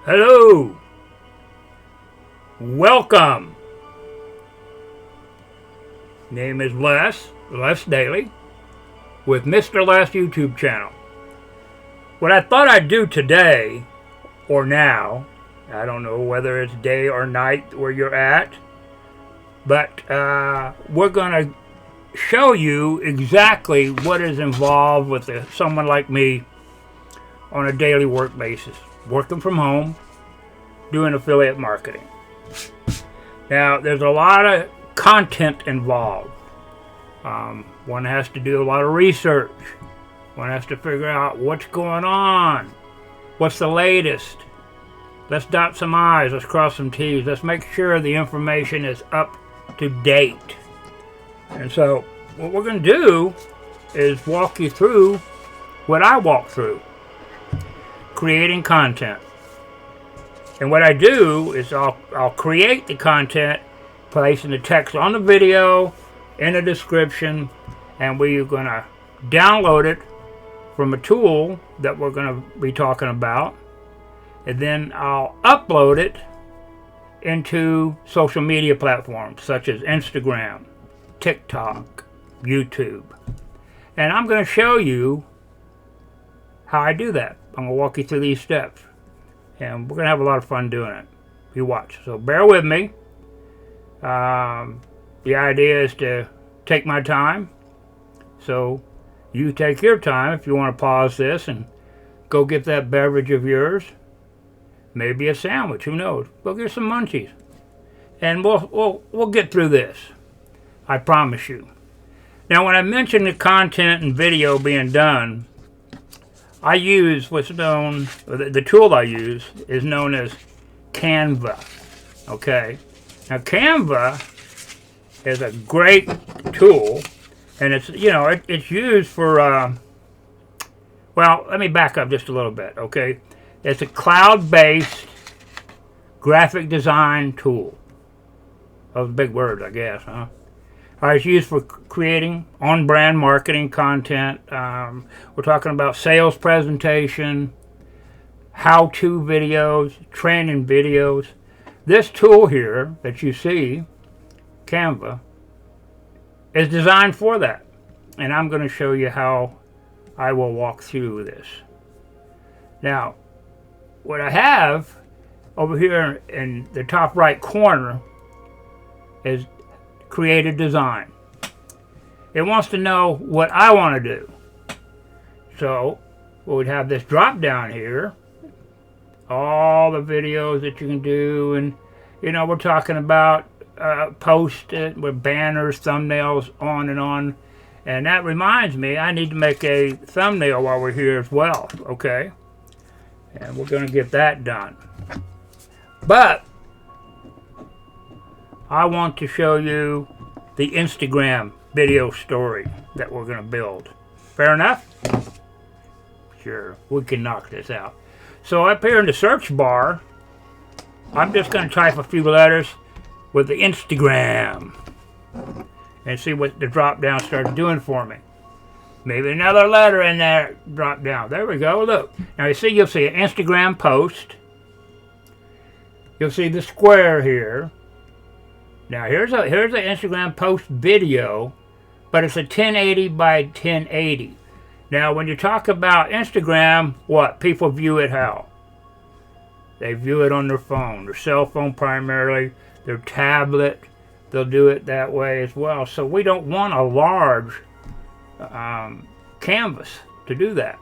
Hello, welcome. Name is Les Daily, with Mr. Les YouTube channel. What I thought I'd do today, or now, I don't know whether it's day or night where you're at, but we're going to show you exactly what is involved with someone like me on a daily work basis. Working from home, doing affiliate marketing. Now, there's a lot of content involved. One has to do a lot of research. One has to figure out what's going on, what's the latest. Let's dot some I's, let's cross some T's. Let's make sure the information is up to date. And so, what we're going to do is walk you through what I walk through. Creating content. And what I do is I'll create the content, placing the text on the video, in the description, and we're going to download it from a tool that we're going to be talking about. And then I'll upload it into social media platforms such as Instagram, TikTok, YouTube. And I'm going to show you how I do that. I'm going to walk you through these steps. And we're going to have a lot of fun doing it. You watch. So bear with me. The idea is to take my time. So you take your time if you want to pause this and go get that beverage of yours. Maybe a sandwich. Who knows? Go get some munchies. And we'll get through this. I promise you. Now when I mentioned the content and video being done, I use what's known, the tool I use is known as Canva. Okay? Now Canva is a great tool, and it's, it's used for, well, let me back up just a little bit, okay? It's a cloud-based graphic design tool. Those big words, I guess, huh? It's used for creating on-brand marketing content. We're talking about sales presentation, how-to videos, training videos. This tool here that you see, Canva, is designed for that. And I'm going to show you how I will walk through this. Now, what I have over here in the top right corner is creative design. It wants to know what I want to do. So we'd have this drop down here, all the videos that you can do, and we're talking about post it with banners, thumbnails, on and on. And that reminds me, I need to make a thumbnail while we're here as well, okay? And we're going to get that done. But I want to show you the Instagram video story that we're going to build. Fair enough? Sure, we can knock this out. So up here in the search bar, I'm just going to type a few letters with the Instagram and see what the drop down starts doing for me. Maybe another letter in there drop down. There we go, look. Now you'll see an Instagram post. You'll see the square here. Now here's an Instagram post video, but it's a 1080 by 1080. Now when you talk about Instagram, what? People view it how? They view it on their phone, their cell phone primarily, their tablet. They'll do it that way as well. So we don't want a large canvas to do that.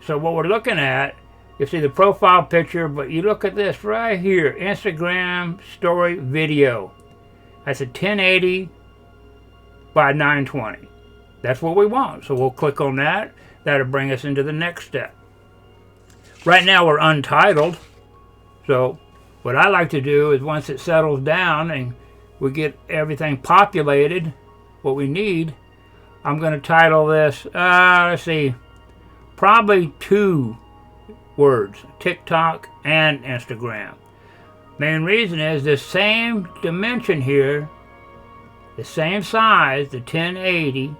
So what we're looking at, you see the profile picture, but you look at this right here, Instagram story video. That's a 1080 by 920. That's what we want. So we'll click on that. That'll bring us into the next step. Right now we're untitled. So what I like to do is once it settles down and we get everything populated, what we need, I'm going to title this, let's see, probably 2 words, TikTok and Instagram. Main reason is the same dimension here, the same size, the 1080,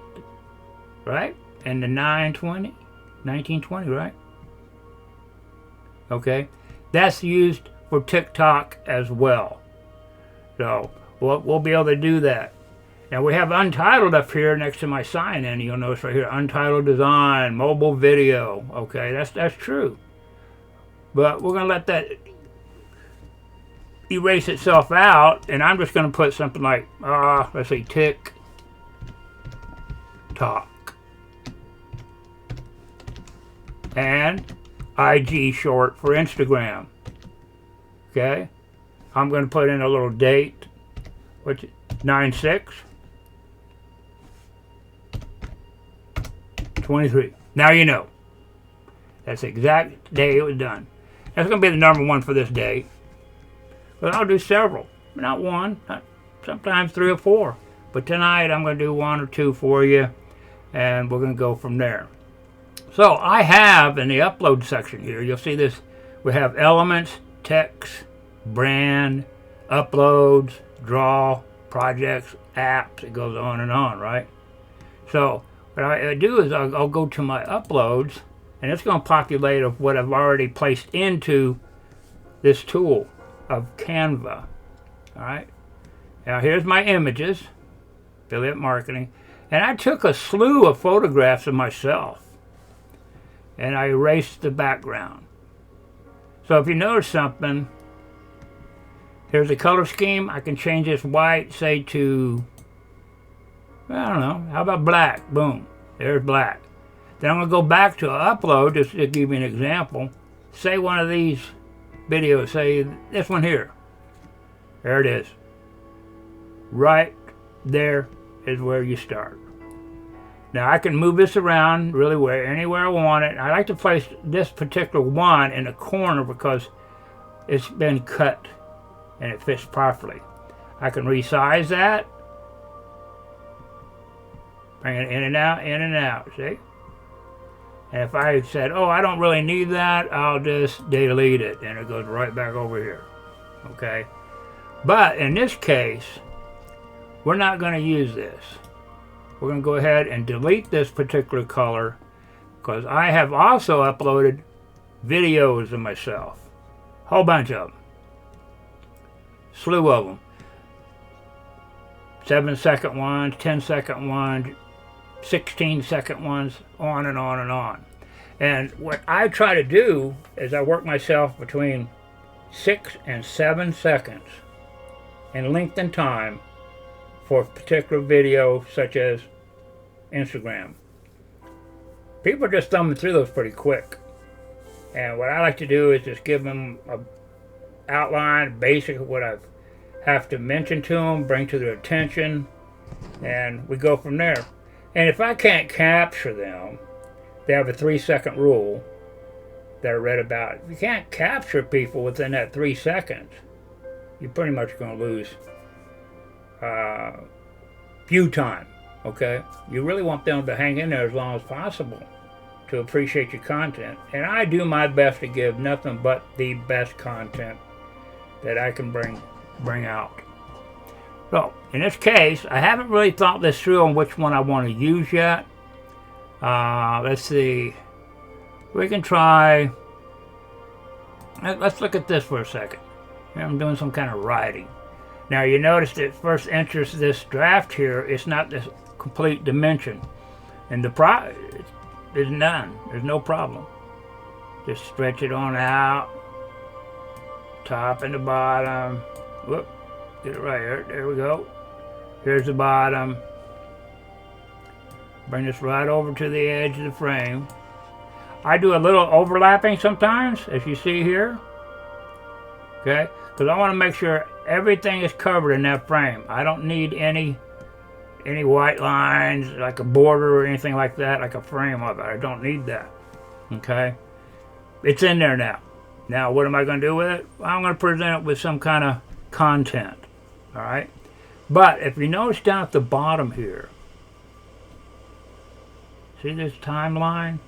right? And the 1920, right? Okay. That's used for TikTok as well. So we'll be able to do that. Now we have untitled up here next to my sign in. You'll notice right here, untitled design, mobile video. Okay, that's true. But we're going to let that erase itself out, and I'm just going to put something like, let's see, TikTok. And IG short for Instagram. Okay? I'm going to put in a little date, which is 9/6/23. Now you know. That's the exact day it was done. That's going to be the number one for this day. But I'll do several. Not one, sometimes 3 or 4. But tonight I'm going to do 1 or 2 for you, and we're going to go from there. So I have in the upload section here, you'll see this, we have elements, text, brand, uploads, draw, projects, apps. It goes on and on, right? So what I do is I'll go to my uploads, and it's going to populate of what I've already placed into this tool of Canva. All right. Now here's my images, affiliate marketing, and I took a slew of photographs of myself, and I erased the background. So if you notice something, here's the color scheme. I can change this white, say to, I don't know, how about black? Boom, there's black. Then I'm going to go back to upload, just to give you an example. Say one of these videos, say this one here. There it is. Right there is where you start. Now I can move this around really anywhere I want it. I like to place this particular one in a corner because it's been cut and it fits properly. I can resize that. Bring it in and out, see? And if I said, oh, I don't really need that, I'll just delete it, and it goes right back over here, okay? But in this case, we're not going to use this. We're going to go ahead and delete this particular color because I have also uploaded videos of myself. Whole bunch of them. Slew of them. 7-second ones, 10-second ones, 16-second ones, on and on and on. And what I try to do is I work myself between 6 and 7 seconds in length and time for a particular video such as Instagram. People are just thumbing through those pretty quick. And what I like to do is just give them an outline, basic of what I have to mention to them, bring to their attention, and we go from there. And if I can't capture them, they have a 3-second rule that I read about. If you can't capture people within that 3 seconds, you're pretty much going to lose view time, okay? You really want them to hang in there as long as possible to appreciate your content. And I do my best to give nothing but the best content that I can bring out. So, in this case, I haven't really thought this through on which one I want to use yet. Let's see. We can try. Let's look at this for a second. I'm doing some kind of writing. Now, you notice that first enters this draft here. It's not this complete dimension. And there's none. There's no problem. Just stretch it on out. Top and the bottom. Whoop. Get it right here. There we go. Here's the bottom. Bring this right over to the edge of the frame. I do a little overlapping sometimes, as you see here. Okay? Because I want to make sure everything is covered in that frame. I don't need any white lines, like a border or anything like that, like a frame of it. I don't need that. Okay? It's in there now. Now, what am I going to do with it? Well, I'm going to present it with some kind of content. All right? But if you notice down at the bottom here, see this timeline?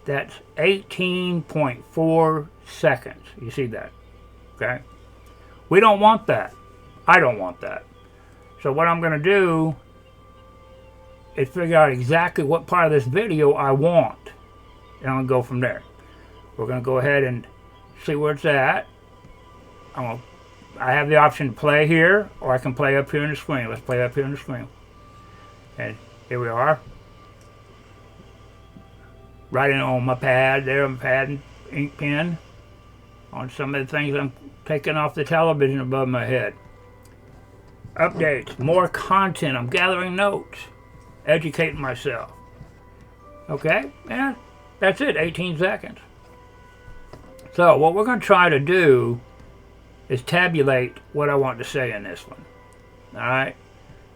That's 18.4 seconds. You see that? Okay? We don't want that. I don't want that. So what I'm going to do is figure out exactly what part of this video I want. And I'm going to go from there. We're going to go ahead and see where it's at. I have the option to play here, or I can play up here in the screen. Let's play up here in the screen. And here we are. Writing on my pad there, my pad and ink pen on some of the things I'm taking off the television above my head. Updates, more content. I'm gathering notes, educating myself. Okay, and that's it, 18 seconds. So what we're going to try to do is tabulate what I want to say in this one. All right,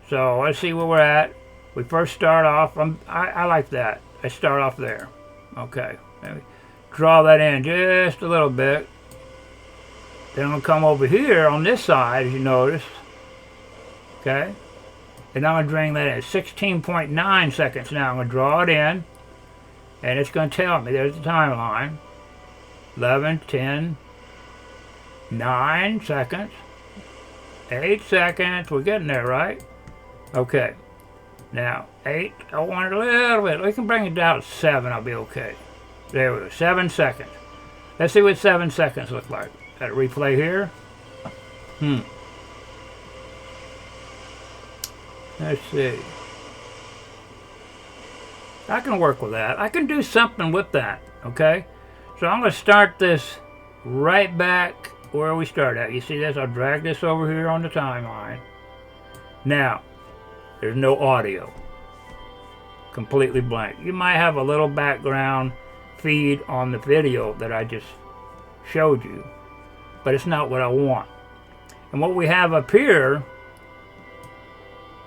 so let's see where we're at. We first start off, I like that. I start off there. Okay, maybe draw that in just a little bit. Then I'm going to come over here on this side, as you notice. Okay, and I'm going to bring that in 16.9 seconds now. I'm going to draw it in, and it's going to tell me, there's the timeline. 11, 10, 9 seconds, 8 seconds. We're getting there, right? Okay. Now, 8, I want it a little bit. We can bring it down to 7, I'll be okay. There we go, 7 seconds. Let's see what 7 seconds look like. Got a replay here. Let's see. I can work with that. I can do something with that, okay? So I'm going to start this right back where we started at. You see this? I'll drag this over here on the timeline. Now, there's no audio. Completely blank. You might have a little background feed on the video that I just showed you, but it's not what I want. And what we have up here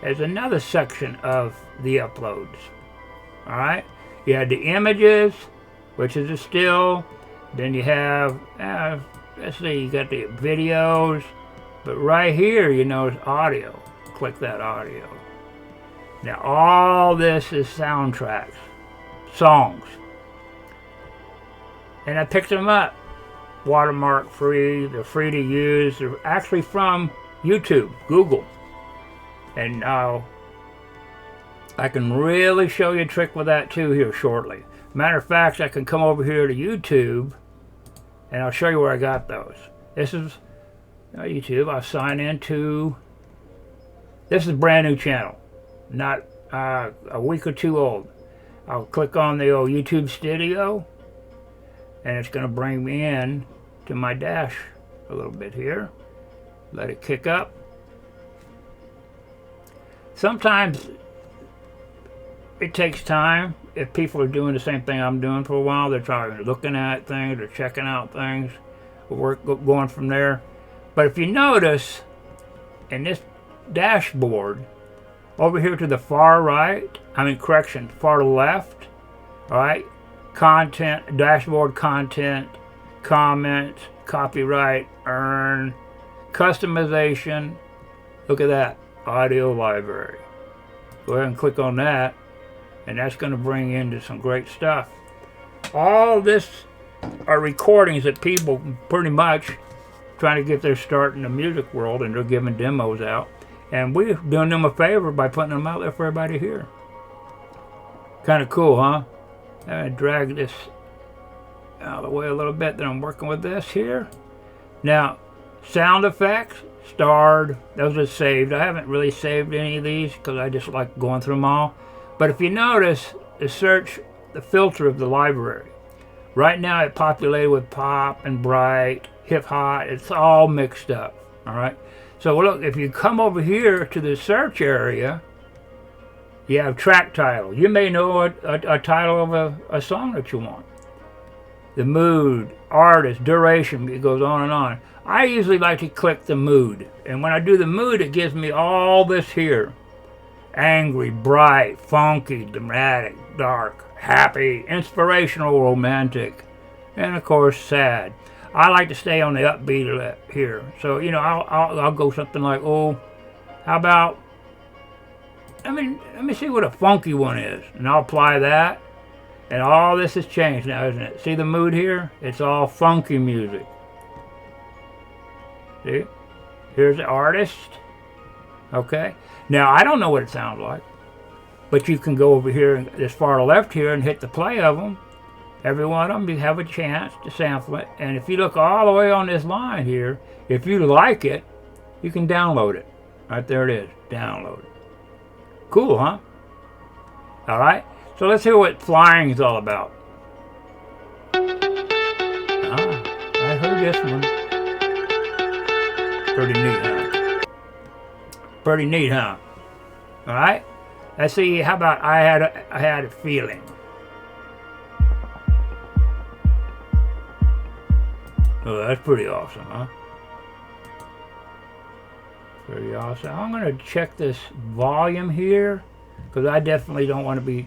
is another section of the uploads. All right, you had the images, which is a still. Then you have, let's see, you got the videos, but right here you know it's audio. Click that audio. Now all this is soundtracks, songs, and I picked them up, watermark free. They're free to use. They're actually from YouTube, Google, and now I can really show you a trick with that too here shortly. Matter of fact, I can come over here to YouTube and I'll show you where I got those. This is YouTube. I'll sign into, this is a brand new channel, not a week or two old. I'll click on the old YouTube Studio and it's going to bring me in to my dash a little bit here. Let it kick up. Sometimes it takes time. If people are doing the same thing I'm doing for a while, they're trying, looking at things, they're checking out things, going from there. But if you notice, in this dashboard, over here to the far right, far left, all right, content, dashboard content, comments, copyright, earn, customization, look at that, audio library. Go ahead and click on that. And that's going to bring into some great stuff. All this are recordings that people pretty much trying to get their start in the music world, and they're giving demos out. And we're doing them a favor by putting them out there for everybody to hear. Kind of cool, huh? I'm going to drag this out of the way a little bit. Then I'm working with this here. Now, sound effects, starred. Those are saved. I haven't really saved any of these because I just like going through them all. But if you notice, the search, the filter of the library, right now it populated with pop and bright, hip hop. It's all mixed up. All right. So look, if you come over here to the search area, you have track title. You may know a title of a song that you want. The mood, artist, duration, it goes on and on. I usually like to click the mood. And when I do the mood, it gives me all this here. Angry, bright, funky, dramatic, dark, happy, inspirational, romantic, and of course sad. I like to stay on the upbeat here. So, you know, I'll go something like, oh, how about, let me see what a funky one is. And I'll apply that. And all this has changed now, isn't it? See the mood here? It's all funky music. See? Here's the artist. Okay. Now, I don't know what it sounds like. But you can go over here, this far left here, and hit the play of them. Every one of them, you have a chance to sample it. And if you look all the way on this line here, if you like it, you can download it. Right there it is, download it. Cool, huh? All right, so let's hear what flying is all about. I heard this one. Pretty neat, huh? Pretty neat, huh? All right, let's see. How about I had a feeling. Oh, that's pretty awesome, huh? Pretty awesome. I'm going to check this volume here because I definitely don't want to be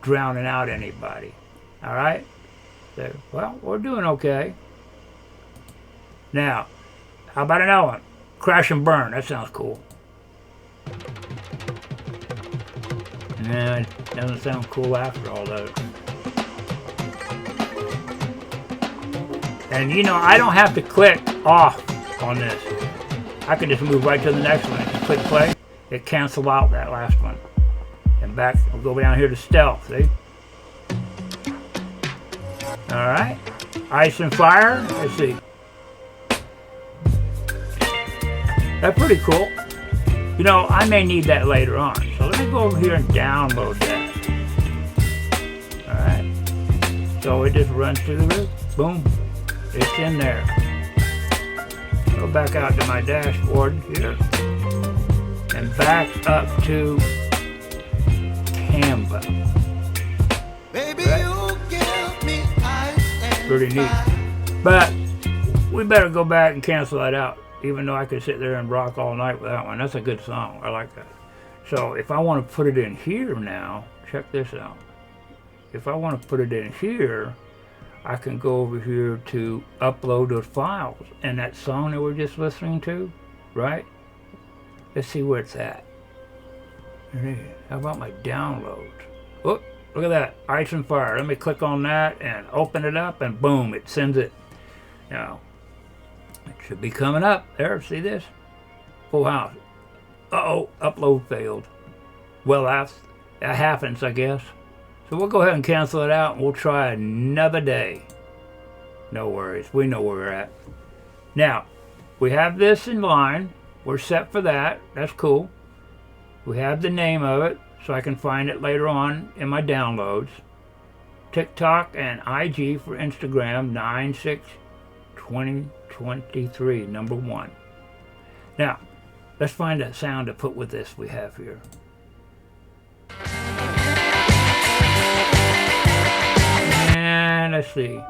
drowning out anybody. All right? So, well, we're doing okay. Now, how about another one? Crash and burn. That sounds cool. Nah, it doesn't sound cool after all that. And you know, I don't have to click off on this. I can just move right to the next one. If you click play, it cancels out that last one. And back, we'll go down here to stealth, see? Alright. Ice and fire, let's see. That's pretty cool. You know, I may need that later on. So let me go over here and download that. Alright. So it just runs through the roof. Boom. It's in there. Go back out to my dashboard here. And back up to Canva. Baby, you give me ice and pretty neat. But we better go back and cancel that out. Even though I could sit there and rock all night with that one. That's a good song. I like that. So if I want to put it in here now, check this out. If I want to put it in here, I can go over here to upload those files. And that song that we're just listening to, right? Let's see where it's at. There it is. How about my downloads? Oh, look at that. Ice and fire. Let me click on that and open it up and boom, it sends it. Now, it should be coming up. There, see this? Full house. Uh-oh, upload failed. Well, that happens, I guess. So we'll go ahead and cancel it out and we'll try another day. No worries, we know where we're at. Now, we have this in line. We're set for that. That's cool. We have the name of it, so I can find it later on in my downloads. TikTok and IG for Instagram, 9/6/2023, number 1. Now, let's find a sound to put with this we have here. And let's see.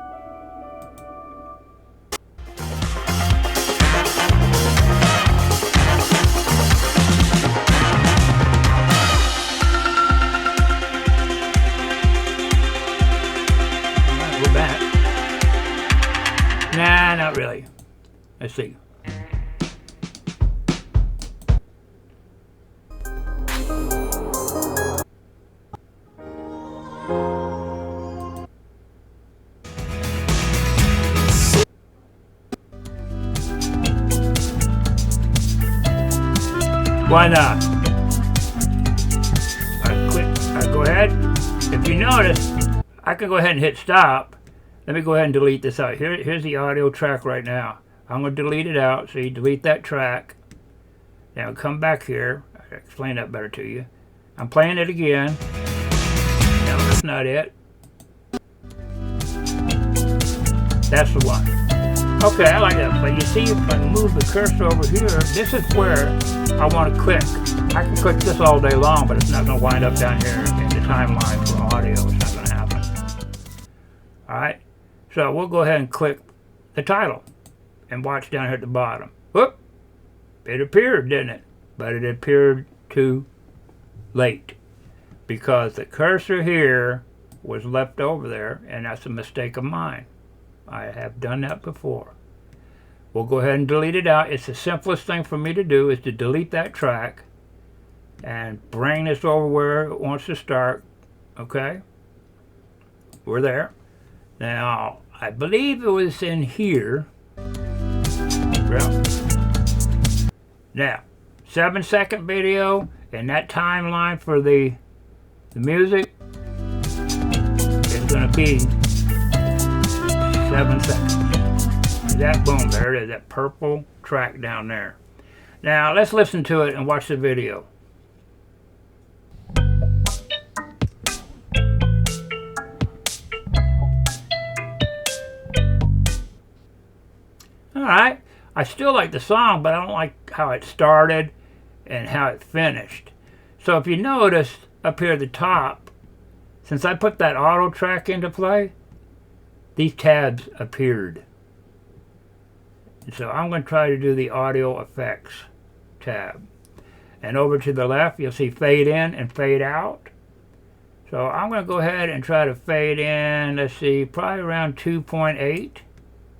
We're back. Nah, not really. Let's see. Why not? I go ahead. If you notice, I can go ahead and hit stop. Let me go ahead and delete this out. Here's the audio track right now. I'm going to delete it out. So you delete that track. Now come back here. I'll explain that better to you. I'm playing it again. No, that's not it. That's the one. Okay, I like that. But you see, if I move the cursor over here, this is where I want to click. I can click this all day long, but it's not going to wind up down here in the timeline for audio. It's not going to happen. All right. So we'll go ahead and click the title and watch down here at the bottom. Whoop! It appeared, didn't it? But it appeared too late because the cursor here was left over there, and that's a mistake of mine. I have done that before. We'll go ahead and delete it out. It's the simplest thing for me to do is to delete that track and bring this over where it wants to start. Okay? We're there. Now, I believe it was in here. Well, now, 7-second video, and that timeline for the music is going to be 7 seconds. See that? Boom, there it is, that purple track down there. Now let's listen to it and watch the video. Alright, I still like the song, but I don't like how it started and how it finished. So if you notice up here at the top, since I put that auto track into play, these tabs appeared. And so I'm going to try to do the audio effects tab. And over to the left, you'll see fade in and fade out. So I'm going to go ahead and try to fade in, let's see, probably around 2.8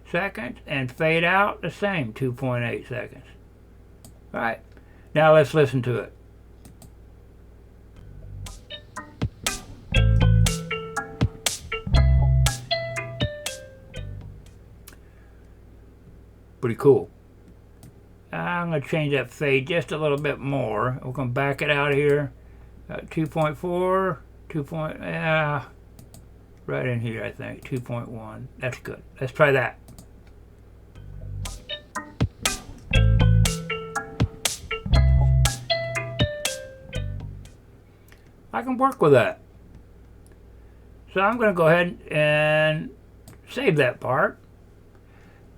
seconds, and fade out the same, 2.8 seconds. All right, now let's listen to it. Pretty cool. I'm going to change that fade just a little bit more. We're going to back it out here. 2.4, 2. Right in here, I think. 2.1. That's good. Let's try that. I can work with that. So I'm going to go ahead and save that part.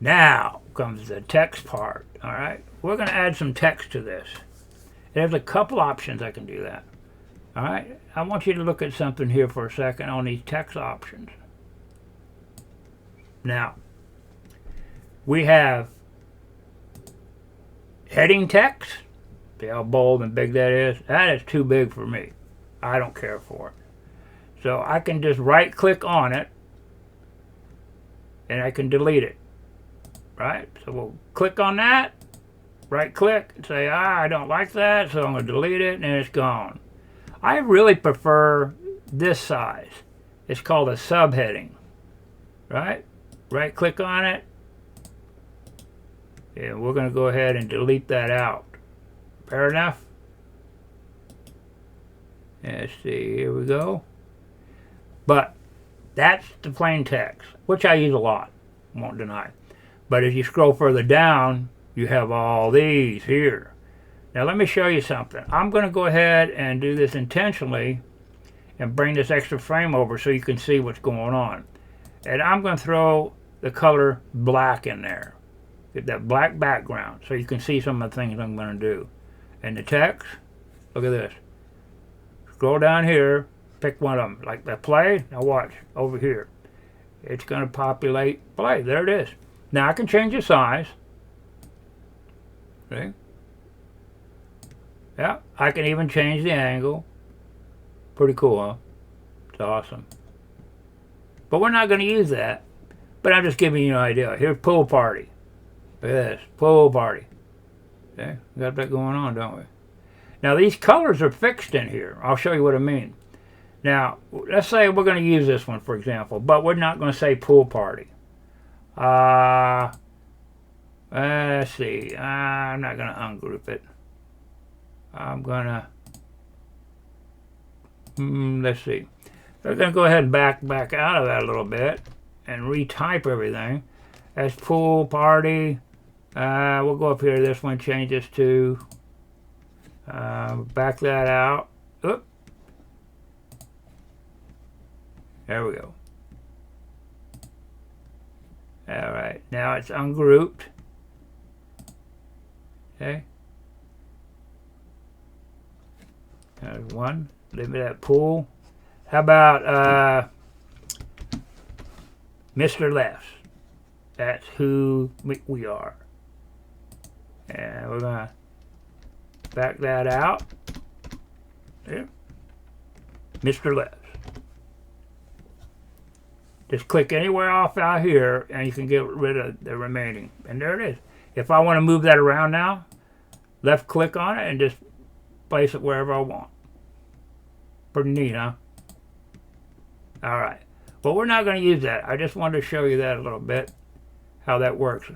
Now comes the text part. All right, we're going to add some text to this. There's a couple options I can do that. All right, I want you to look at something here for a second on these text options. Now, we have heading text. See how bold and big that is? That is too big for me. I don't care for it. So I can just right click on it and I can delete it. Right? So we'll click on that, right click, and say, I don't like that, so I'm going to delete it, and it's gone. I really prefer this size. It's called a subheading. Right? Right click on it, and we're going to go ahead and delete that out. Fair enough? Let's see, here we go. But that's the plain text, which I use a lot, won't deny. But as you scroll further down, you have all these here. Now let me show you something. I'm going to go ahead and do this intentionally and bring this extra frame over so you can see what's going on. And I'm going to throw the color black in there. Get that black background so you can see some of the things I'm going to do. And the text, look at this. Scroll down here, pick one of them. Like the play, now watch, over here. It's going to populate play. There it is. Now I can change the size. See? Yeah, I can even change the angle. Pretty cool, huh? It's awesome. But we're not going to use that. But I'm just giving you an idea. Here's pool party. Look at this, pool party. Okay, we got that going on, don't we? Now these colors are fixed in here. I'll show you what I mean. Now, let's say we're going to use this one, for example, but we're not going to say pool party. Let's see. I'm not going to ungroup it. I'm going to... let's see. We're going to go ahead and back out of that a little bit and retype everything. That's pool party. We'll go up here. This one, change this to... back that out. Oop. There we go. All right, now it's ungrouped. Okay. There's one. Leave me that pool. How about Mr. Left? That's who we are. And we're gonna back that out. There. Mr. Left. Just click anywhere off out here and you can get rid of the remaining. And there it is. If I want to move that around now, left click on it and just place it wherever I want. Pretty neat, huh? Alright. Well, we're not going to use that. I just wanted to show you that a little bit, how that works.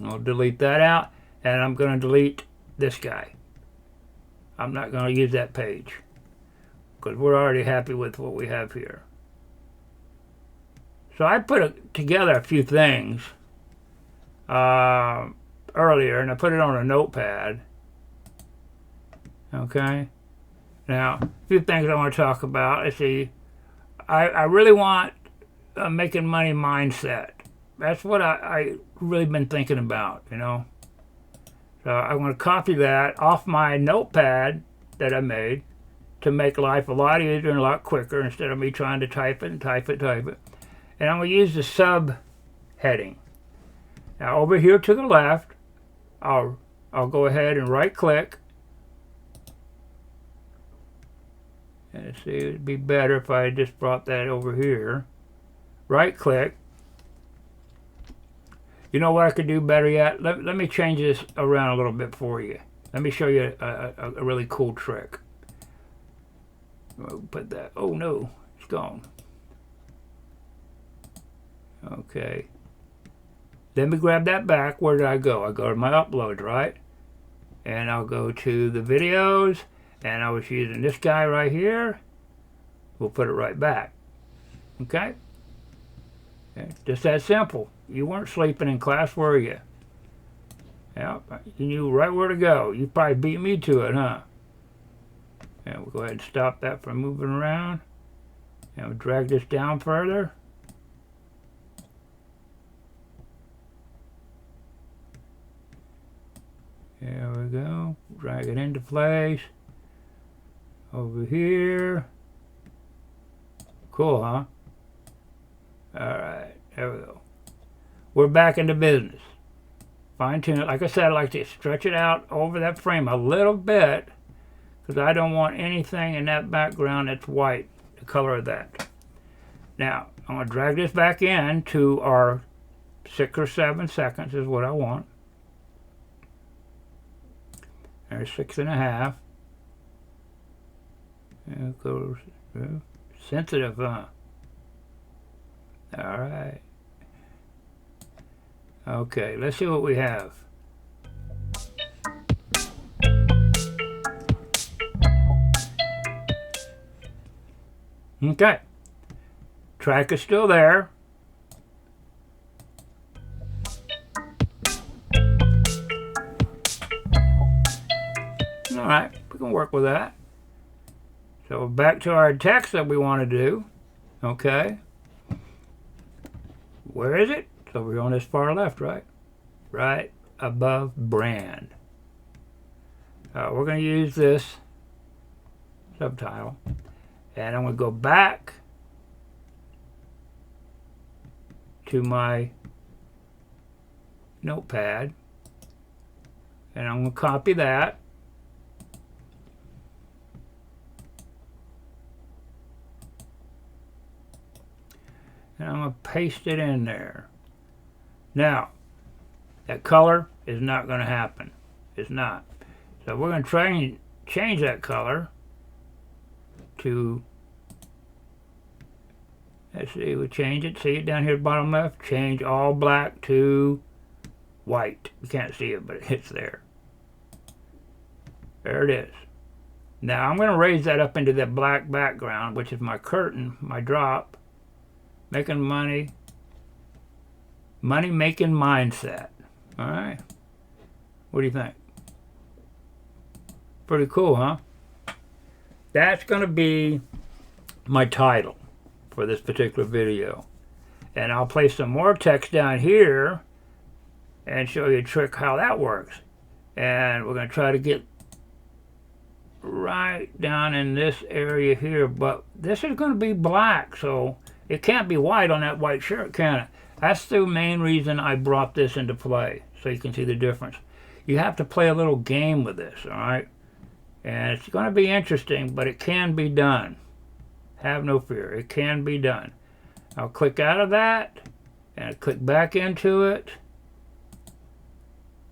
I'll delete that out and I'm going to delete this guy. I'm not going to use that page because we're already happy with what we have here. So I put together a few things earlier, and I put it on a notepad. Okay. Now, a few things I want to talk about. Let's see. I really want a making money mindset. That's what I really been thinking about, you know. So I'm going to copy that off my notepad that I made to make life a lot easier and a lot quicker instead of me trying to type it and type it. And I'm going to use the subheading. Now over here to the left, I'll go ahead and right click. And see, it'd be better if I just brought that over here. Right click. You know what I could do better yet? Let me change this around a little bit for you. Let me show you a really cool trick. We'll put that. Oh no, it's gone. Okay. Let me grab that back. Where did I go? I go to my uploads, right? And I'll go to the videos. And I was using this guy right here. We'll put it right back. Okay? Just that simple. You weren't sleeping in class, were you? Yeah, you knew right where to go. You probably beat me to it, huh? And we'll go ahead and stop that from moving around. And we'll drag this down further. There we go. Drag it into place. Over here. Cool, huh? Alright, there we go. We're back into business. Fine tune it. Like I said, I like to stretch it out over that frame a little bit because I don't want anything in that background that's white, the color of that. Now, I'm going to drag this back in to our 6 or 7 seconds is what I want. There's 6.5. There it goes. Sensitive, huh? All right. Okay, let's see what we have. Okay. Track is still there. All right, we can work with that. So back to our text that we want to do. Okay. Where is it? It's over here on this far left, right? Right above brand. We're going to use this subtitle. And I'm going to go back to my notepad. And I'm going to copy that. And I'm going to paste it in there. Now, that color is not going to happen. It's not. So we're going to try and change that color to, let's see, we change it. See it down here at the bottom left? Change all black to white. You can't see it, but it's there. There it is. Now I'm going to raise that up into that black background, which is my curtain, my drop. Making money. Money making mindset. All right. What do you think? Pretty cool, huh? That's going to be my title for this particular video. And I'll place some more text down here and show you a trick how that works. And we're going to try to get right down in this area here. But this is going to be black, so it can't be white on that white shirt, can it? That's the main reason I brought this into play, so you can see the difference. You have to play a little game with this, all right? And it's going to be interesting, but it can be done. Have no fear. It can be done. I'll click out of that, and click back into it.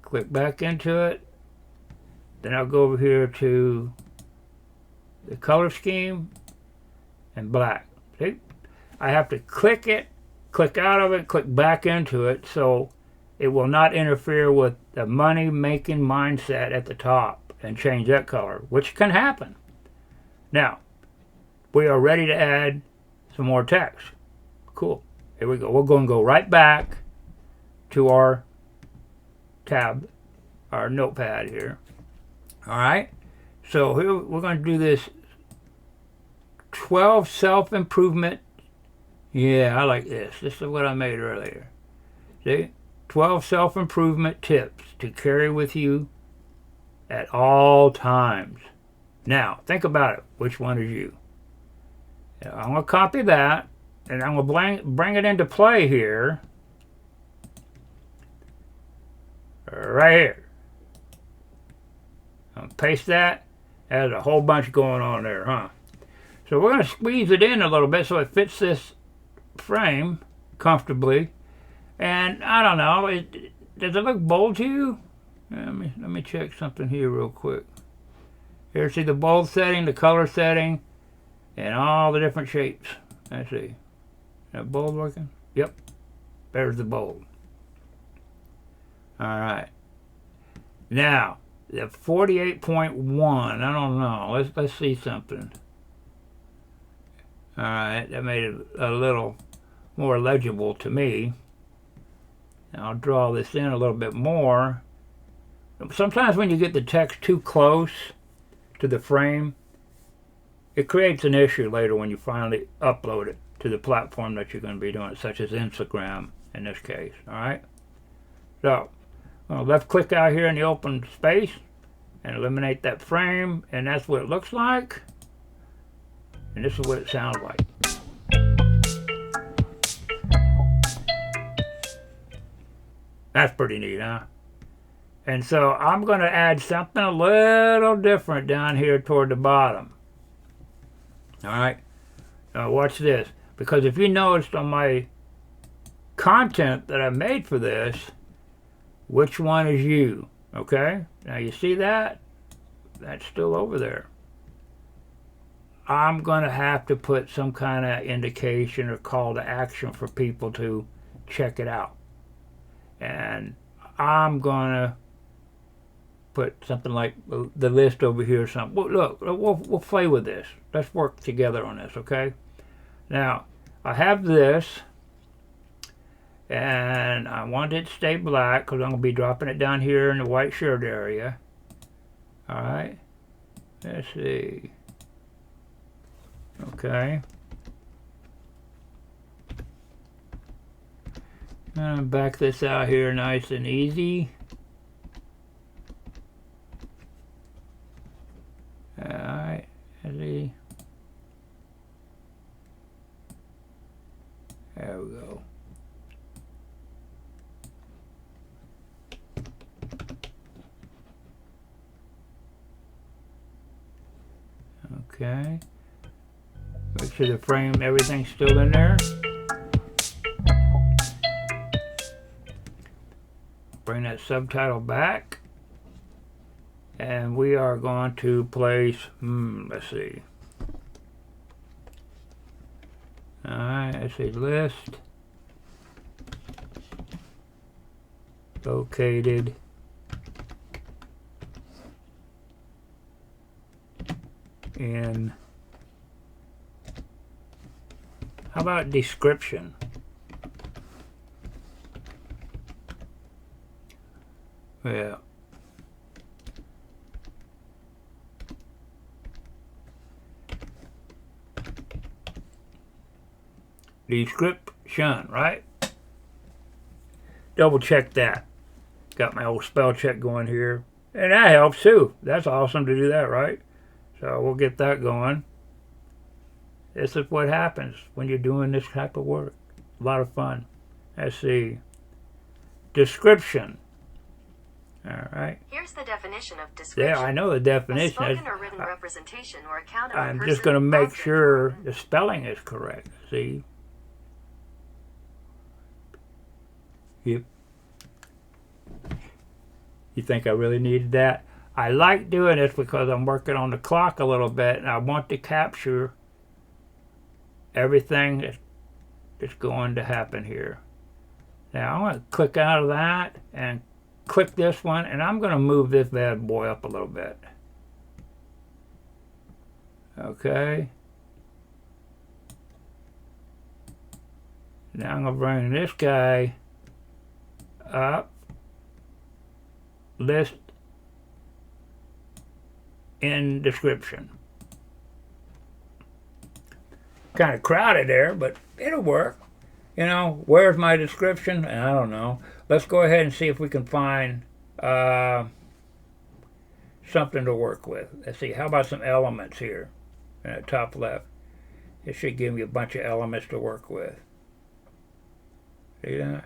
Click back into it. Then I'll go over here to the color scheme and black. See? I have to click it, click out of it, click back into it, so it will not interfere with the money-making mindset at the top and change that color, which can happen. Now, we are ready to add some more text. Cool. Here we go. We're going to go right back to our tab, our notepad here. All right. So here we're going to do this 12 self-improvement. Yeah, I like this. This is what I made earlier. See? 12 self-improvement tips to carry with you at all times. Now, think about it. Which one is you? Now, I'm going to copy that, and I'm going to bring it into play here. Right here. I'm going to paste that. There's a whole bunch going on there, huh? So we're going to squeeze it in a little bit so it fits this frame comfortably. And I don't know, does it look bold to you? Let me check something here real quick. Here, see the bold setting, the color setting, and all the different shapes. Let's see. Is that bold working? Yep. There's the bold. All right. Now, the 48.1, I don't know. Let's see something. All right, that made it a little more legible to me. I'll draw this in a little bit more. Sometimes when you get the text too close to the frame, it creates an issue later when you finally upload it to the platform that you're going to be doing it, such as Instagram in this case. All right. So, I'll left click out here in the open space and eliminate that frame, and that's what it looks like. And this is what it sounds like. That's pretty neat, huh? And so I'm going to add something a little different down here toward the bottom. All right. Now watch this. Because if you noticed on my content that I made for this, which one is you? Okay. Now you see that? That's still over there. I'm going to have to put some kind of indication or call to action for people to check it out. And I'm going to put something like the list over here or something. Well, look, we'll play with this. Let's work together on this, okay? Now, I have this, and I want it to stay black because I'm going to be dropping it down here in the white shirt area. All right. Let's see. Okay. And back this out here nice and easy. Alright, see. There we go. Okay. Make sure the frame, everything's still in there. Bring that subtitle back. And we are going to place, let's see. Alright, let's see, list. Located. In. How about description? Yeah. Description, right? Double check that. Got my old spell check going here. And that helps too. That's awesome to do that, right? So we'll get that going. This is what happens when you're doing this type of work. A lot of fun. Let's see. Description. All right. Here's the definition of description. Yeah, I know the definition. A spoken or written representation or account of a I'm person, just going to make object, sure the spelling is correct. See? Yep. You think I really needed that? I like doing this because I'm working on the clock a little bit, and I want to capture everything that's going to happen here. Now I'm going to click out of that and click this one, and I'm going to move this bad boy up a little bit. Okay. Now I'm going to bring this guy up. List in description. Kind of crowded there, but it'll work. You know, where's my description? I don't know. Let's go ahead and see if we can find something to work with. Let's see. How about some elements here in the top left? It should give me a bunch of elements to work with. See that?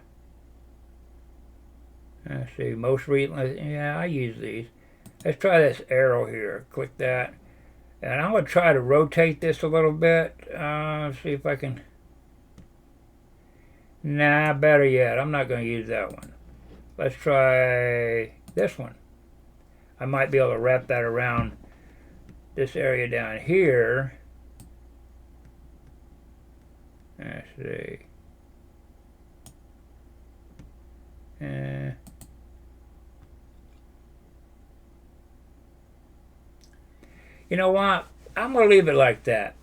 Let's see. Most recently, yeah, I use these. Let's try this arrow here. Click that. And I'm going to try to rotate this a little bit. See if I can... Nah, better yet. I'm not going to use that one. Let's try this one. I might be able to wrap that around this area down here. Let's see. You know what? I'm going to leave it like that.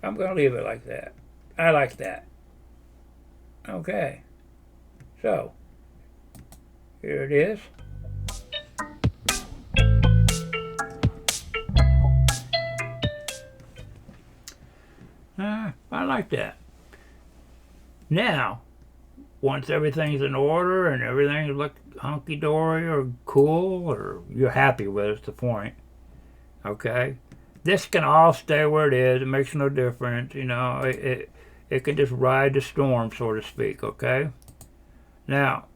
I'm going to leave it like that. I like that. Okay. So, here it is. I like that. Now, once everything's in order and everything looks hunky-dory or cool or you're happy with it, it's the point. Okay? This can all stay where it is. It makes no difference. You know, it can just ride the storm, so to speak, okay? Now,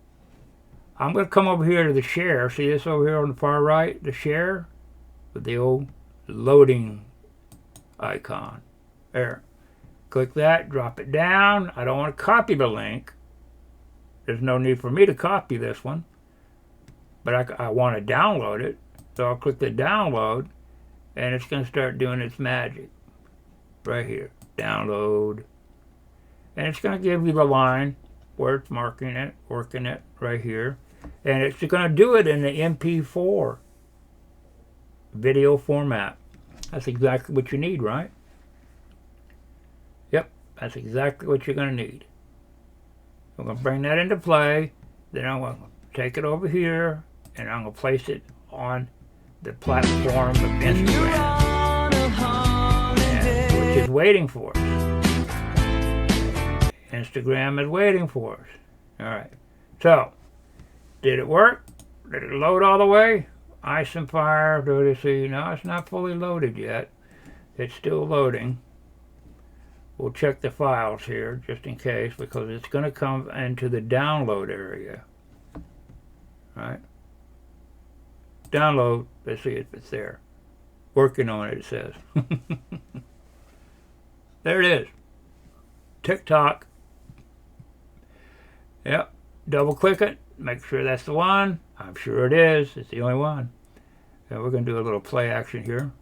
I'm going to come over here to the share. See this over here on the far right? The share with the old loading icon. There. Click that, drop it down. I don't want to copy the link. There's no need for me to copy this one. But I want to download it. So I'll click the download, and it's going to start doing its magic. Right here. Download. And it's going to give you the line where it's marking it, working it right here. And it's going to do it in the MP4 video format. That's exactly what you need, right? Yep, that's exactly what you're going to need. I'm going to bring that into play. Then I'm going to take it over here and I'm going to place it on the platform of Instagram, which is waiting for us. Instagram is waiting for us. Alright, so did it work? Did it load all the way? Ice and fire, do you see? No, it's not fully loaded yet. It's still loading. We'll check the files here just in case because it's going to come into the download area. Right? Download, let's see if it's there. Working on it, it says. There it is. TikTok. Yep. Double click it. Make sure that's the one. I'm sure it is. It's the only one. And we're going to do a little play action here.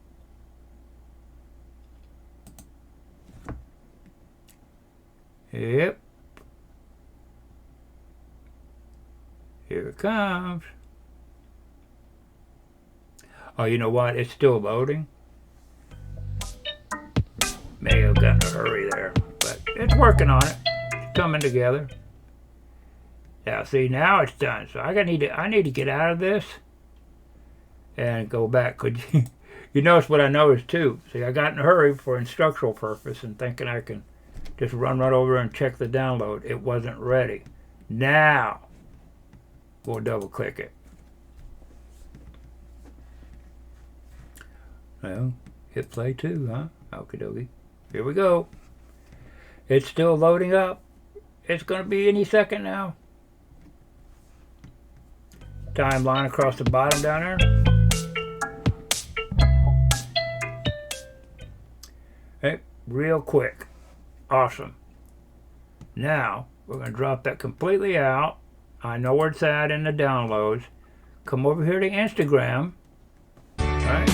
Yep. Here it comes. Oh, you know what? It's still loading. May have gotten a hurry there, but it's working on it. It's coming together. Yeah, see, now it's done. So I need to get out of this and go back. Could you notice what I noticed too? See, I got in a hurry for instructional purpose and thinking I can just run right over and check the download. It wasn't ready. Now we'll double click it. Well, hit play too, huh? Okie dokie. Here we go. It's still loading up. It's going to be any second now. Timeline across the bottom down there. Hey, real quick. Awesome. Now, we're going to drop that completely out. I know where it's at in the downloads. Come over here to Instagram. Right?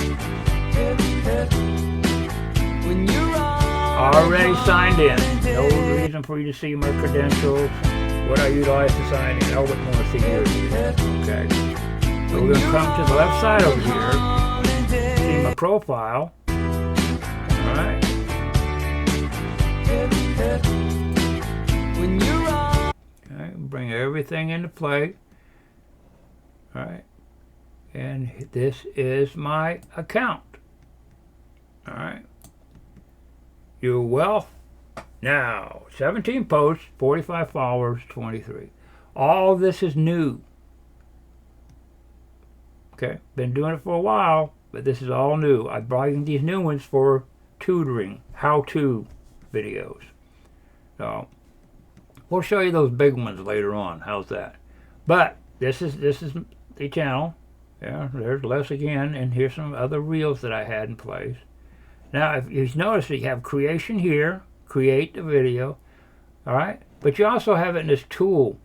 Already signed in. No reason for you to see my credentials. What I utilize to sign in. I wouldn't want to see yours. Okay. So we're going to come to the left side over here. See my profile. Alright. when you're on. Okay, bring everything into play. All right. And this is my account. All right. Your wealth. Now, 17 posts, 45 followers, 23. All this is new. Okay, been doing it for a while, but this is all new. I brought in these new ones for tutoring, how-to videos. So, we'll show you those big ones later on. How's that? But this is the channel. Yeah, there's Les again, and here's some other reels that I had in place. Now, if you notice that you have creation here, create the video, all right? But you also have it in this tool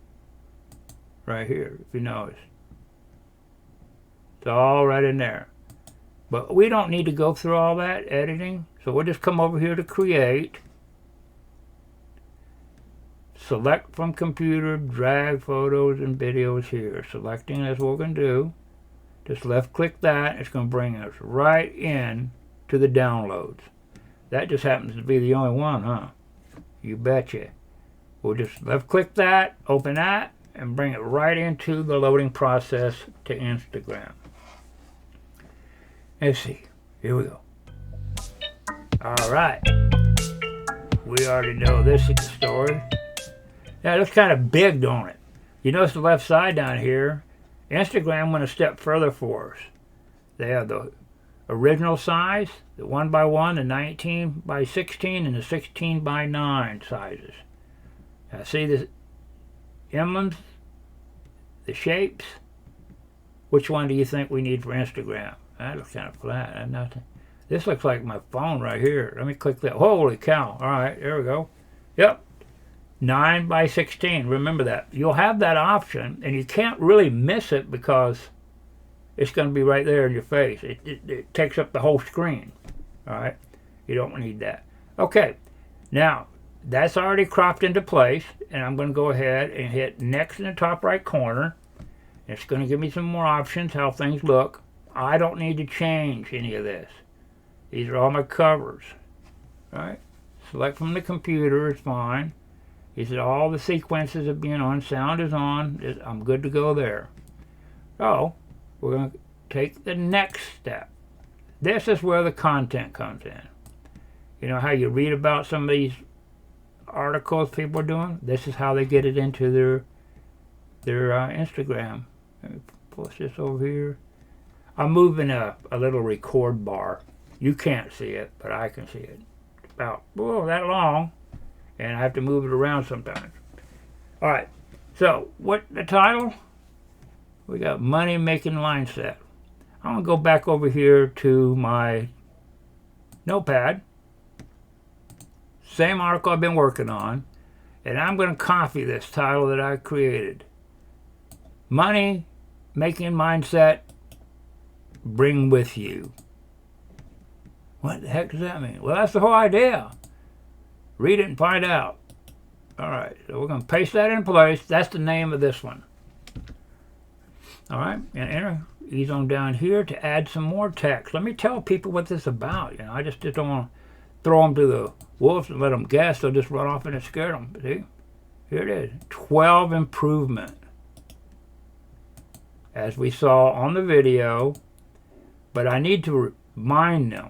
right here, if you notice. It's all right in there. But we don't need to go through all that editing, so we'll just come over here to create. Select from computer, drag photos and videos here. Selecting is what we're going to do. Just left click that, it's going to bring us right in to the downloads. That just happens to be the only one, huh? You betcha. We'll just left click that, open that, and bring it right into the loading process to Instagram. Let's see. Here we go. All right. We already know this is the story. Now, it looks kind of big, don't it? You notice the left side down here. Instagram went a step further for us. They have the original size, the 1x1, the 19x16, and the 16x9 sizes. Now, see the emblems, the shapes? Which one do you think we need for Instagram? That looks kind of flat. Nothing. This looks like my phone right here. Let me click that. Holy cow. All right, there we go. Yep. 9x16. Remember that. You'll have that option, and you can't really miss it because it's going to be right there in your face. It takes up the whole screen. All right. You don't need that. Okay. Now, that's already cropped into place, and I'm going to go ahead and hit next in the top right corner. It's going to give me some more options, how things look. I don't need to change any of this. These are all my covers. All right. Select from the computer is fine. These are all the sequences of being on. Sound is on. I'm good to go there. So, we're going to take the next step. This is where the content comes in. You know how you read about some of these articles people are doing? This is how they get it into their Instagram. Let me push this over here. I'm moving a little record bar. You can't see it, but I can see it. It's about that long, and I have to move it around sometimes. All right, so what the title? We got money making mindset. I'm going to go back over here to my notepad. Same article I've been working on. And I'm going to copy this title that I created. Money making mindset, bring with you. What the heck does that mean? Well, that's the whole idea. Read it and find out. All right, so we're going to paste that in place. That's the name of this one. All right, and enter. Ease on down here to add some more text. Let me tell people what this is about. You know, I just don't want to throw them to the wolves and let them guess. They'll just run off and it scare them. See? Here it is. 12 improvement. As we saw on the video, but I need to remind them.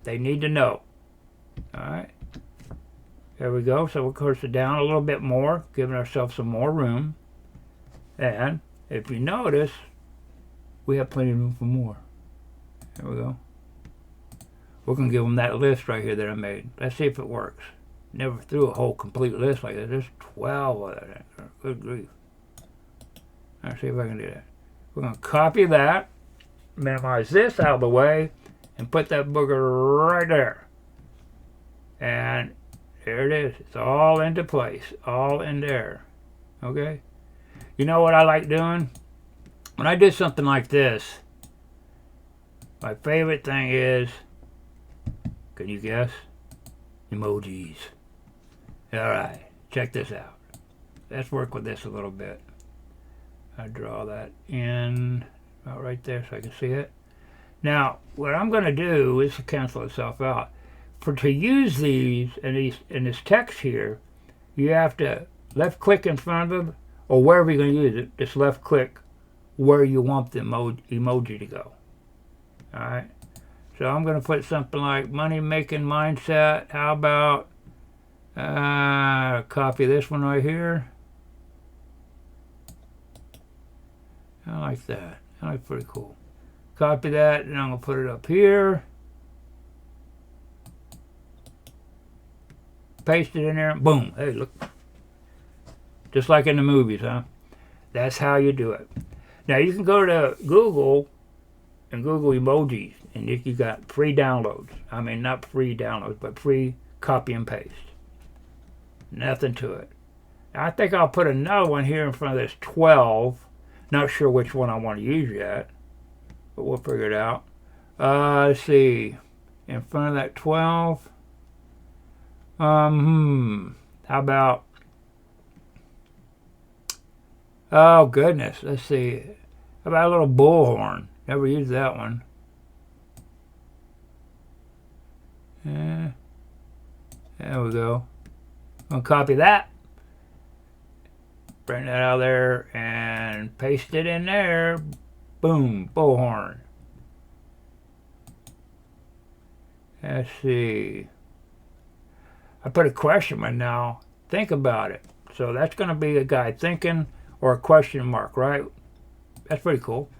They need to know. All right. There we go. So we'll course it down a little bit more, giving ourselves some more room. And if you notice, we have plenty of room for more. There we go. We're going to give them that list right here that I made. Let's see if it works. Never threw a whole complete list like that. There's 12 of that. Good grief. Let's see if I can do that. We're going to copy that, minimize this out of the way, and put that booger right there. And there it is. It's all into place. All in there. Okay? You know what I like doing? When I do something like this, my favorite thing is, can you guess? Emojis. Alright, check this out. Let's work with this a little bit. I draw that in about right there so I can see it. Now, what I'm going to do is cancel itself out. to use these in this text here, you have to left click in front of it, or wherever you're going to use it, just left click where you want the emoji to go. Alright, so I'm going to put something like money making mindset. How about copy this one right here. I like that. That's pretty cool. Copy that, and I'm going to put it up here. Paste it in there. Boom. Hey, look. Just like in the movies, huh? That's how you do it. Now, you can go to Google and Google emojis, and you got free downloads. I mean, not free downloads, but free copy and paste. Nothing to it. I think I'll put another one here in front of this 12. Not sure which one I want to use yet, but we'll figure it out. Let's see. In front of that 12. How about... Oh, goodness. Let's see. How about a little bullhorn? Never used that one. Yeah. There we go. I'm going to copy that. Bring that out of there and paste it in there. Boom. Bullhorn. Let's see. I put a question mark now. Think about it. So that's going to be a guy thinking or a question mark, right? That's pretty cool.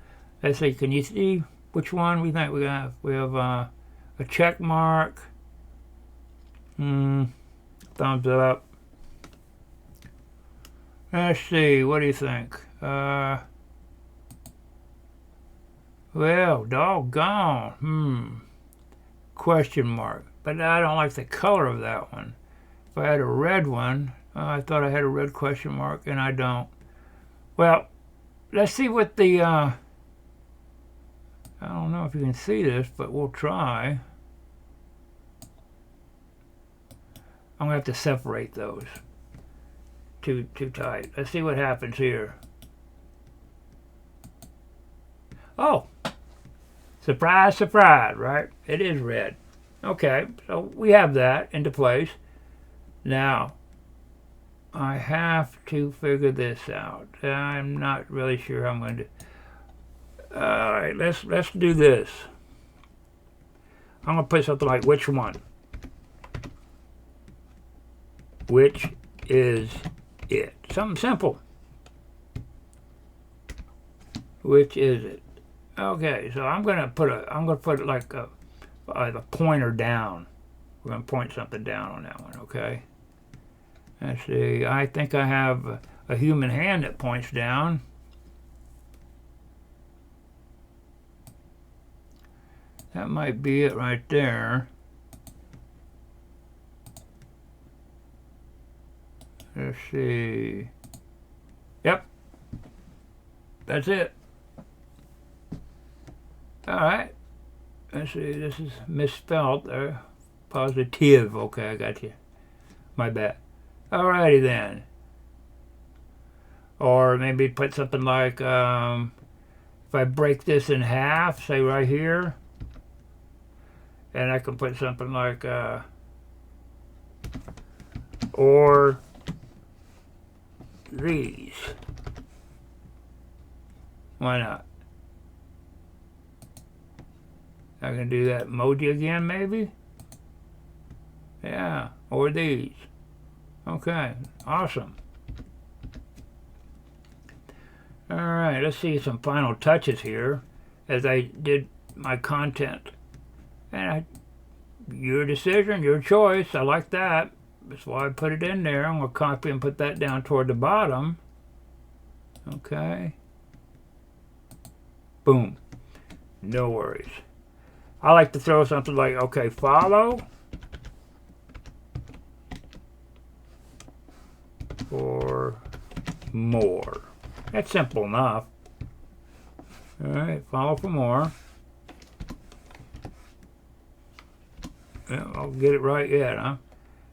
Let's see. Can you see which one we think we have? We have a check mark. Thumbs up. Let's see. What do you think? Well, doggone. Question mark. But I don't like the color of that one. If I had a red one, I thought I had a red question mark, and I don't. Well, let's see what the, I don't know if you can see this, but we'll try. I'm going to have to separate those. Too tight. Let's see what happens here. Oh! Surprise, surprise, right? It is red. Okay, so we have that into place. Now, I have to figure this out. I'm not really sure how I'm going to do. All right, let's do this. I'm going to put something like which one? Which is it? Something simple. Which is it? Okay, so I'm gonna put it like a pointer down. We're gonna point something down on that one. Okay. Let's see. I think I have a human hand that points down. That might be it right there. Let's see. Yep. That's it. Alright. Let's see. This is misspelled there. Positive. Okay, I got you. My bad. Alrighty then. Or maybe put something like, if I break this in half, say right here, and I can put something like, or these. Why not? I can do that emoji again, maybe? Yeah, or these. Okay, awesome. Alright, let's see some final touches here as I did my content. And your decision, your choice. I like that. That's why I put it in there. I'm going to copy and put that down toward the bottom. Okay. Boom. No worries. I like to throw something like, okay, follow. For more. That's simple enough. Alright, follow for more. Yeah, I'll get it right yet, huh?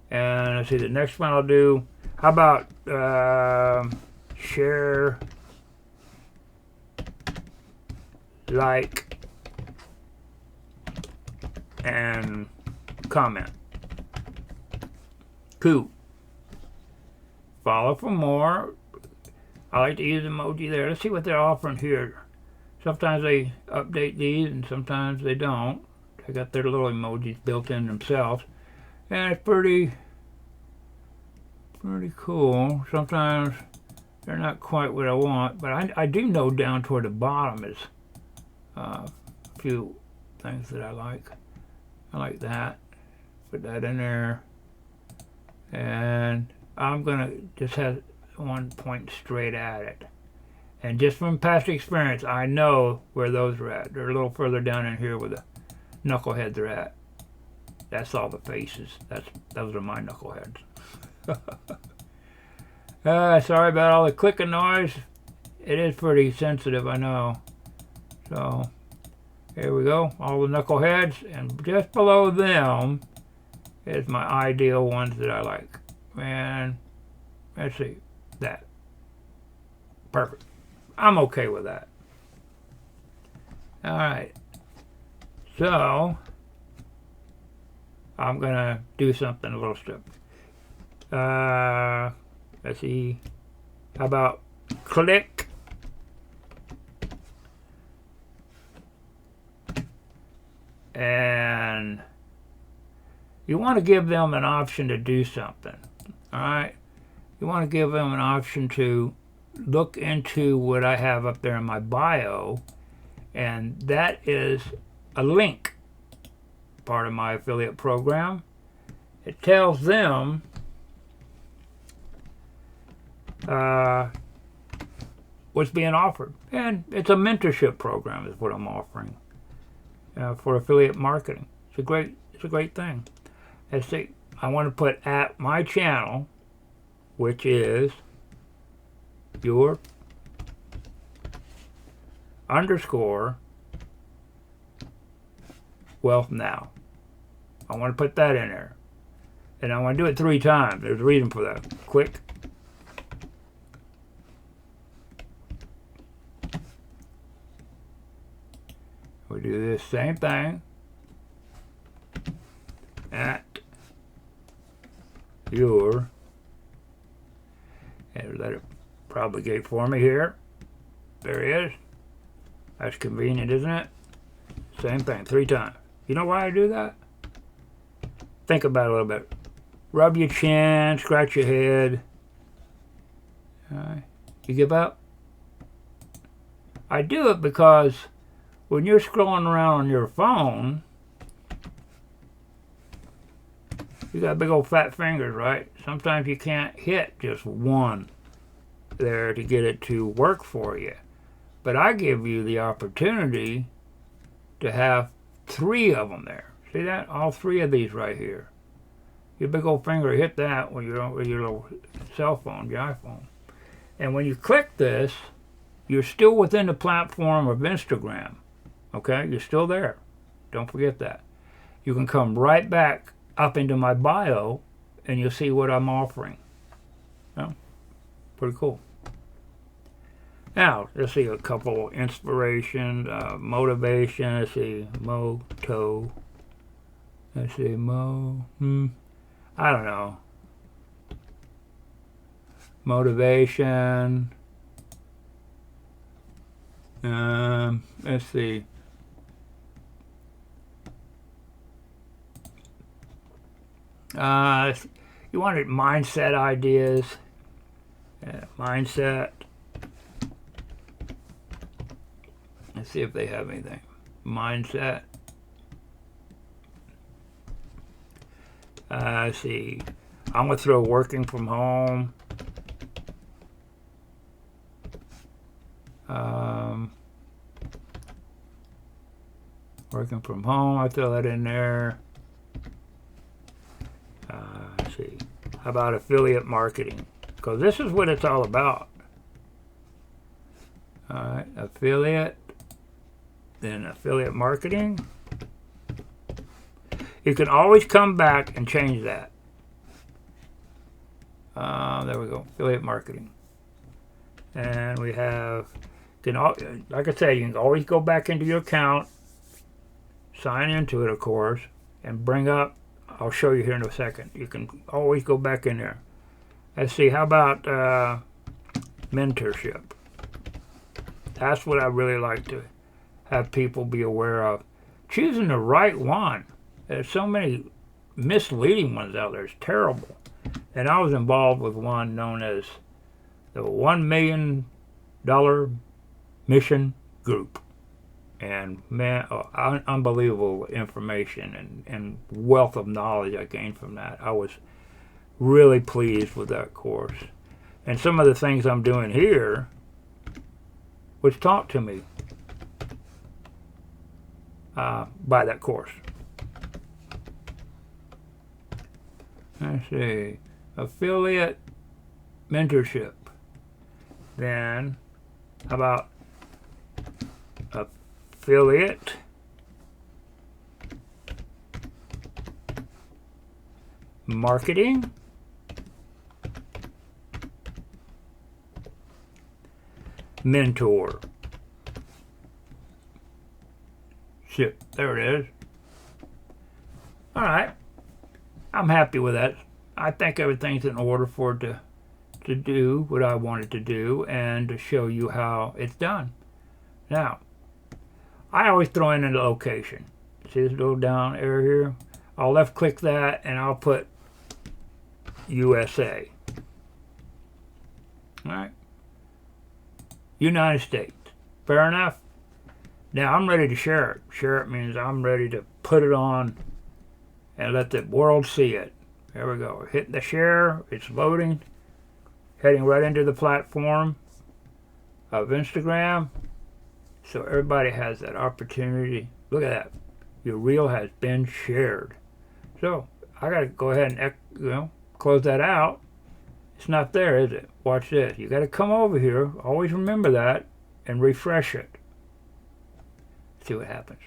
And let's see, the next one I'll do, how about share, like, and comment. cool. Follow for more. I like to use emoji there. Let's see what they're offering here. Sometimes they update these and sometimes they don't. They got their little emojis built in themselves. And it's pretty cool. Sometimes they're not quite what I want, but I do know down toward the bottom is a few things that I like. I like that. Put that in there. And I'm going to just have one point straight at it. And just from past experience, I know where those are at. They're a little further down in here where the knuckleheads are at. That's all the faces. Those are my knuckleheads. Sorry about all the clicking noise. It is pretty sensitive, I know. So, here we go. All the knuckleheads. And just below them is my ideal ones that I like. And let's see. That. Perfect. I'm okay with that. Alright. So, I'm going to do something a little stupid. Let's see. How about click? And you want to give them an option to do something. Alright? You want to give them an option to look into what I have up there in my bio, and that is a link, part of my affiliate program. It tells them what's being offered, and it's a mentorship program is what I'm offering for affiliate marketing. It's a great thing. Let's see. I want to put at my channel, which is your _wealth now. I want to put that in there. And I want to do it 3 times. There's a reason for that. Click. We do this same thing at your, and let it propagate for me here. There he is. That's convenient, isn't it? Same thing, 3 times. You know why I do that? Think about it a little bit. Rub your chin, scratch your head. You give up? I do it because when you're scrolling around on your phone, you got big old fat fingers, right? Sometimes you can't hit just one there to get it to work for you. But I give you the opportunity to have 3 of them there. See that? All 3 of these right here. Your big old finger hit that with your little cell phone, your iPhone. And when you click this, you're still within the platform of Instagram. Okay? You're still there. Don't forget that. You can come right back up into my bio and you'll see what I'm offering. Well, pretty cool. Now, let's see a couple inspiration, motivation. Let's see, moto. Let's see, I don't know. Motivation. Let's see. You wanted mindset ideas. Mindset. Let's see if they have anything. Mindset. Let's see. I'm going to throw working from home. Working from home, I throw that in there. Let's see. How about affiliate marketing? Because this is what it's all about. Alright, affiliate. Then affiliate marketing. You can always come back and change that. There we go. Affiliate marketing. And we have, like I said, you can always go back into your account, sign into it, of course, and bring up I'll show you here in a second. You can always go back in there. Let's see, how about mentorship? That's what I really like to have people be aware of. Choosing the right one. There's so many misleading ones out there. It's terrible. And I was involved with one known as the $1 million Mission Group. And man, unbelievable information and wealth of knowledge I gained from that. I was really pleased with that course. And some of the things I'm doing here was taught to me by that course. Let's see. Affiliate mentorship. Then, how about affiliate marketing? Mentor. Shit, there it is. All right. I'm happy with that. I think everything's in order for it to do what I wanted to do and to show you how it's done. Now, I always throw in a location. See this little down arrow here? I'll left click that and I'll put USA. All right. United States. Fair enough? Now I'm ready to share it. Share it means I'm ready to put it on and let the world see it. There we go. Hitting the share. It's loading. Heading right into the platform of Instagram. So everybody has that opportunity. Look at that. Your reel has been shared. So I got to go ahead and close that out. It's not there, is it? Watch this. You got to come over here. Always remember that and refresh it. See what happens.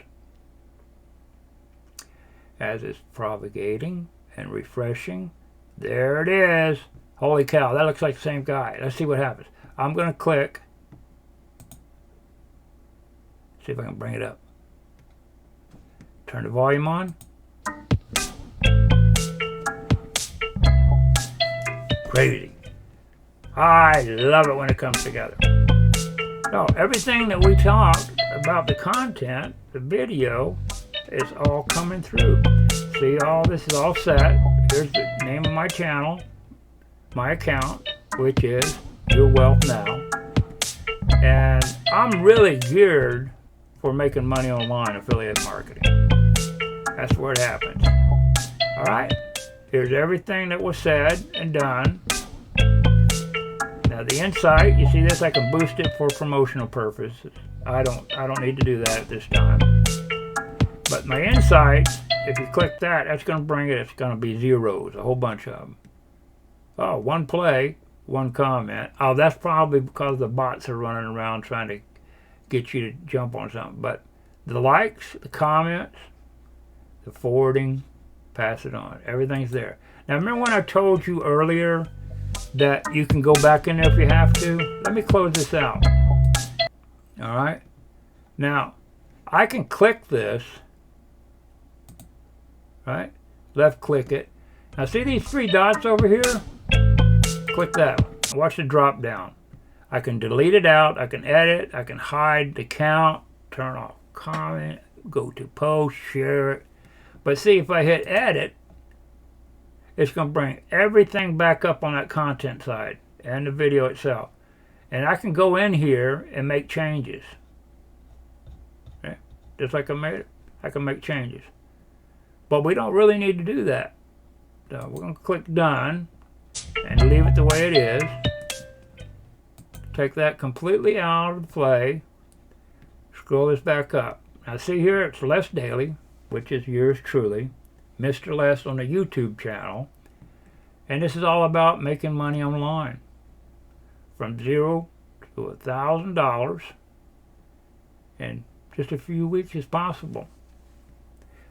As it's propagating and refreshing, there it is. Holy cow, that looks like the same guy. Let's see what happens. I'm going to click. See if I can bring it up. Turn the volume on. Crazy. I love it when it comes together. So everything that we talked about, the content, the video, is all coming through. See, all this is all set. Here's the name of my channel, my account, which is Your Wealth Now. And I'm really geared for making money online, affiliate marketing. That's where it happens. All right? Here's everything that was said and done. Now the insight, you see this, I can boost it for promotional purposes. I don't need to do that at this time. But my insight, if you click that, that's going to bring it, it's going to be zeros, a whole bunch of them. Oh, one play, one comment. Oh, that's probably because the bots are running around trying to get you to jump on something. But the likes, the comments, the forwarding, pass it on. Everything's there. Now, remember when I told you earlier that you can go back in there if you have to? Let me close this out. All right. Now, I can click this, right? Left click it. Now, see these three dots over here? Click that one. Watch the drop down. I can delete it out. I can edit. I can hide the count, turn off comment, go to post, share it. But see, if I hit edit, it's going to bring everything back up on that content side and the video itself. And I can go in here and make changes. Okay? Just like I made it, I can make changes. But we don't really need to do that. So we're going to click done and leave it the way it is. Take that completely out of the play. Scroll this back up. Now see here, it's Les Daily, which is yours truly, Mr. Les on the YouTube channel. And this is all about making money online. From $0 to $1,000 in just a few weeks is possible.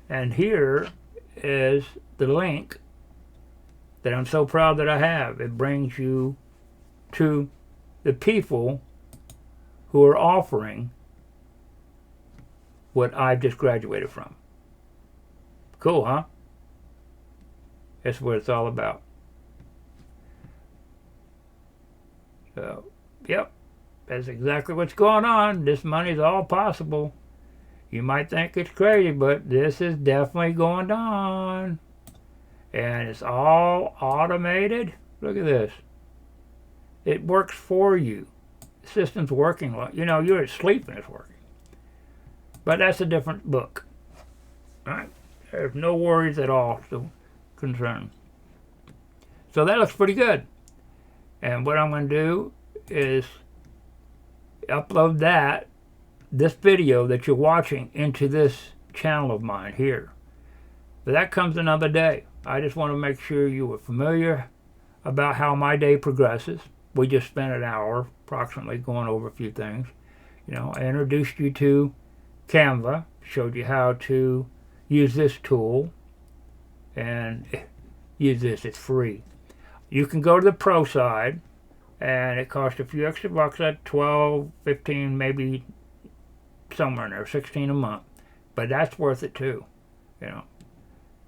And here is the link that I'm so proud that I have. It brings you to the people who are offering what I've just graduated from. Cool, huh? That's what it's all about. So, yep, that's exactly what's going on. This money's all possible. You might think it's crazy, but this is definitely going on. And it's all automated. Look at this. It works for you. The system's working. You know, you're asleep and it's working. But that's a different book. All right? There's no worries at all to concern. So that looks pretty good. And what I'm going to do is upload this video that you're watching into this channel of mine here. But that comes another day. I just want to make sure you were familiar about how my day progresses. We just spent an hour approximately going over a few things. You know, I introduced you to Canva, showed you how to use this tool and use this. It's free. You can go to the pro side and it costs a few extra bucks at 12, 15, maybe somewhere in there, 16 a month. But that's worth it too. You know,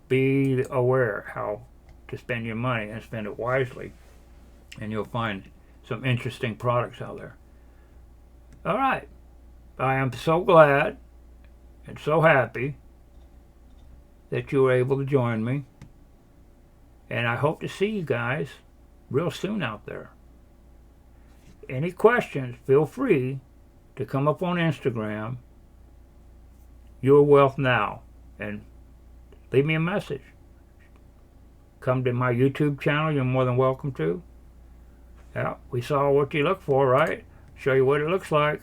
be aware how to spend your money and spend it wisely, and you'll find some interesting products out there. All right. I am so glad and so happy that you were able to join me. And I hope to see you guys real soon out there. Any questions, feel free to come up on Instagram, Your Wealth Now, and leave me a message. Come to my YouTube channel, you're more than welcome to. Yeah, we saw what you look for, right? Show you what it looks like.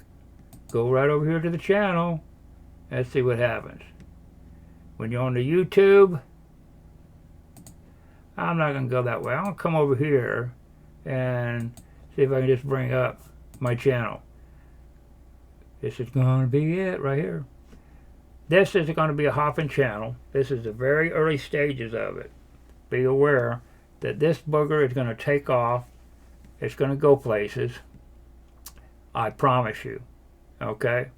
Go right over here to the channel and see what happens. When you're on the YouTube, I'm not going to go that way. I'm going to come over here and see if I can just bring up my channel. This is going to be it right here. This is going to be a hopping channel. This is the very early stages of it. Be aware that this booger is going to take off. It's going to go places. I promise you. Okay?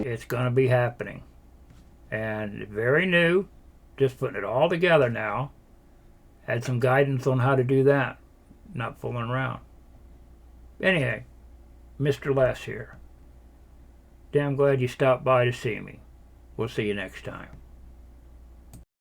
It's going to be happening. And very new. Just putting it all together now. Had some guidance on how to do that. Not fooling around. Anyway, Mr. Les here. Damn glad you stopped by to see me. We'll see you next time.